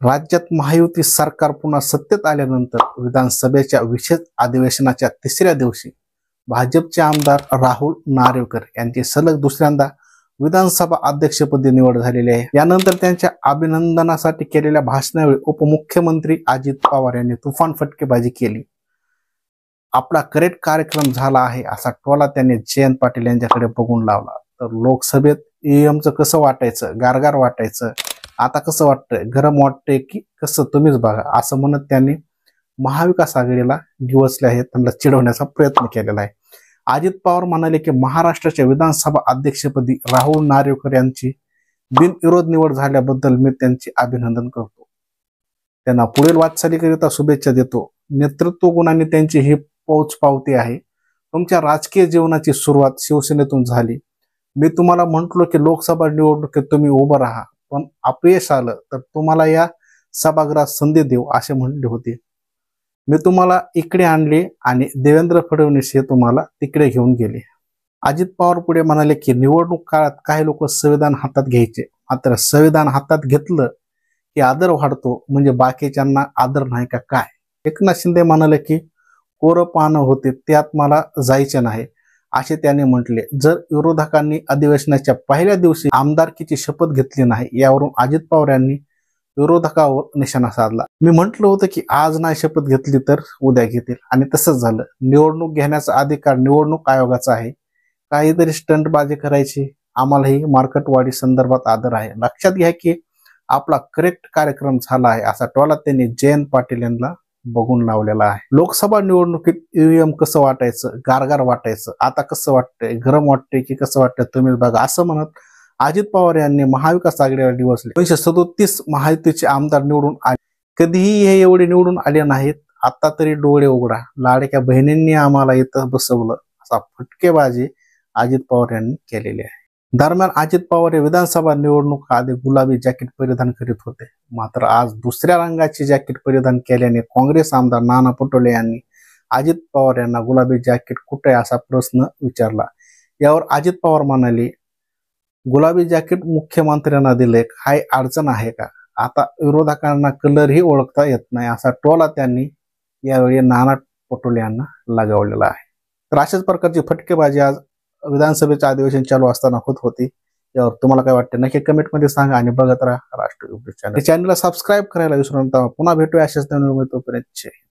राज्यात महायुती सरकार पुन्हा सत्तेत आल्यानंतर विधानसभेच्या विशेष अधिवेशनाच्या तिसऱ्या दिवशी भाजपचे आमदार राहुल नार्वेकर यांची सलग दुसऱ्यांदा विधानसभा अध्यक्षपदी निवड झालेली आहे। यानंतर त्यांच्या अभिनंदनासाठी केलेल्या भाषणावेळी उपमुख्यमंत्री अजित पवार यांनी तुफान फटकेबाजी केली। आपला करेक्ट कार्यक्रम झाला आहे असा टोला त्यांनी जयंत पाटील यांच्याकडे बघून लावला। तर लोकसभेत ईव्हीएमचं कसं वाटायचं, गारगार वाटायचं, आता कसं वाटतंय, गरम वाटतंय की कसं तुम्हीच बघा असं म्हणत त्यांनी महाविकास आघाडीला डिवचले आहे, त्यांना चिडवण्याचा प्रयत्न केलेला आहे। अजित पवार म्हणाले की महाराष्ट्राच्या विधानसभा अध्यक्षपदी राहुल नार्वेकर यांची बिनविरोध निवड झाल्याबद्दल मी त्यांचे अभिनंदन करतो, त्यांना पुढील वाटचालीकरिता शुभेच्छा देतो। नेतृत्व गुणांनी त्यांची ही पोच पावती आहे। तुमच्या राजकीय जीवनाची सुरुवात शिवसेनेतून झाली। मी तुम्हाला म्हटलो की लोकसभा निवडणुकीत तुम्ही उभं राहा, पण अपयश आलं तर तुम्हाला या सभागृहात संधी देऊ असे म्हणले होते। मी तुम्हाला इकडे आणले आणि देवेंद्र फडणवीस हे तुम्हाला तिकडे घेऊन गेले। अजित पवार पुढे म्हणाले की निवडणूक काळात काही लोक संविधान हातात घ्यायचे, मात्र संविधान हातात घेतलं की आदर वाढतो, म्हणजे बाकीच्यांना आदर नाही का काय। एकनाथ शिंदे म्हणाले की कोरं पानं होते त्यात मला जायचे नाही असे त्यांनी म्हटले। जर विरोधकांनी अधिवेशनाच्या पहिल्या दिवशी आमदारकीची शपथ घेतली नाही, यावरून अजित पवार यांनी विरोधकावर निशाणा साधला। मी म्हटलं होतं की आज नाही शपथ घेतली तर उद्या घेतील, आणि तसंच झालं। निवडणूक घेण्याचा अधिकार निवडणूक आयोगाचा आहे, काहीतरी स्टंटबाजी करायची, आम्हालाही मार्केटवाढी संदर्भात आदर आहे। लक्षात घ्या की आपला करेक्ट कार्यक्रम झाला आहे असा टोला त्यांनी जयंत पाटील यांना बघून लावलेला आहे। लोकसभा निवडणुकीत ईव्हीएम कसं वाटायचं, गारगार वाटायचं, आता कसं वाटतंय, गरम वाटतंय की कसं वाटतंय तुम्ही बघा असं म्हणत अजित पवार यांनी महाविकास आघाडीला डिवचले। 1937 महायुतीचे आमदार निवडून आले, कधीही हे एवढे निवडून आले नाहीत। आता तरी डोळे उघडा, लाडक्या बहिणींनी आम्हाला इथं बसवलं असा फटकेबाजी अजित पवार यांनी केलेली आहे। दरम्यान अजित पवार हे विधानसभा निवडणूक आधी गुलाबी जॅकेट परिधान करीत होते, मात्र आज दुसऱ्या रंगाची जॅकेट परिधान केल्याने काँग्रेस आमदार नाना पटोले यांनी अजित पवार यांना गुलाबी जॅकेट कुठे असा प्रश्न विचारला। यावर अजित पवार म्हणाले, गुलाबी जॅकेट मुख्यमंत्र्यांना दिले, काय अडचण आहे का? आता विरोधकांना कलरही ओळखता येत नाही असा टोला त्यांनी यावेळी नाना पटोले यांना लगावलेला आहे। तर अशाच प्रकारची फटकेबाजी आज विधानसभेचे अधिवेशन चालू असताना होत होती। यावर तुम्हाला काय वाटतं नक्की कमेंटमध्ये सांगा, आणि बघत राहा राष्ट्र युट्यूब चॅनल। चॅनलला सबस्क्राईब करायला विसरू नका। पुन्हा भेटूया अशाच नवीन, तोपर्यंत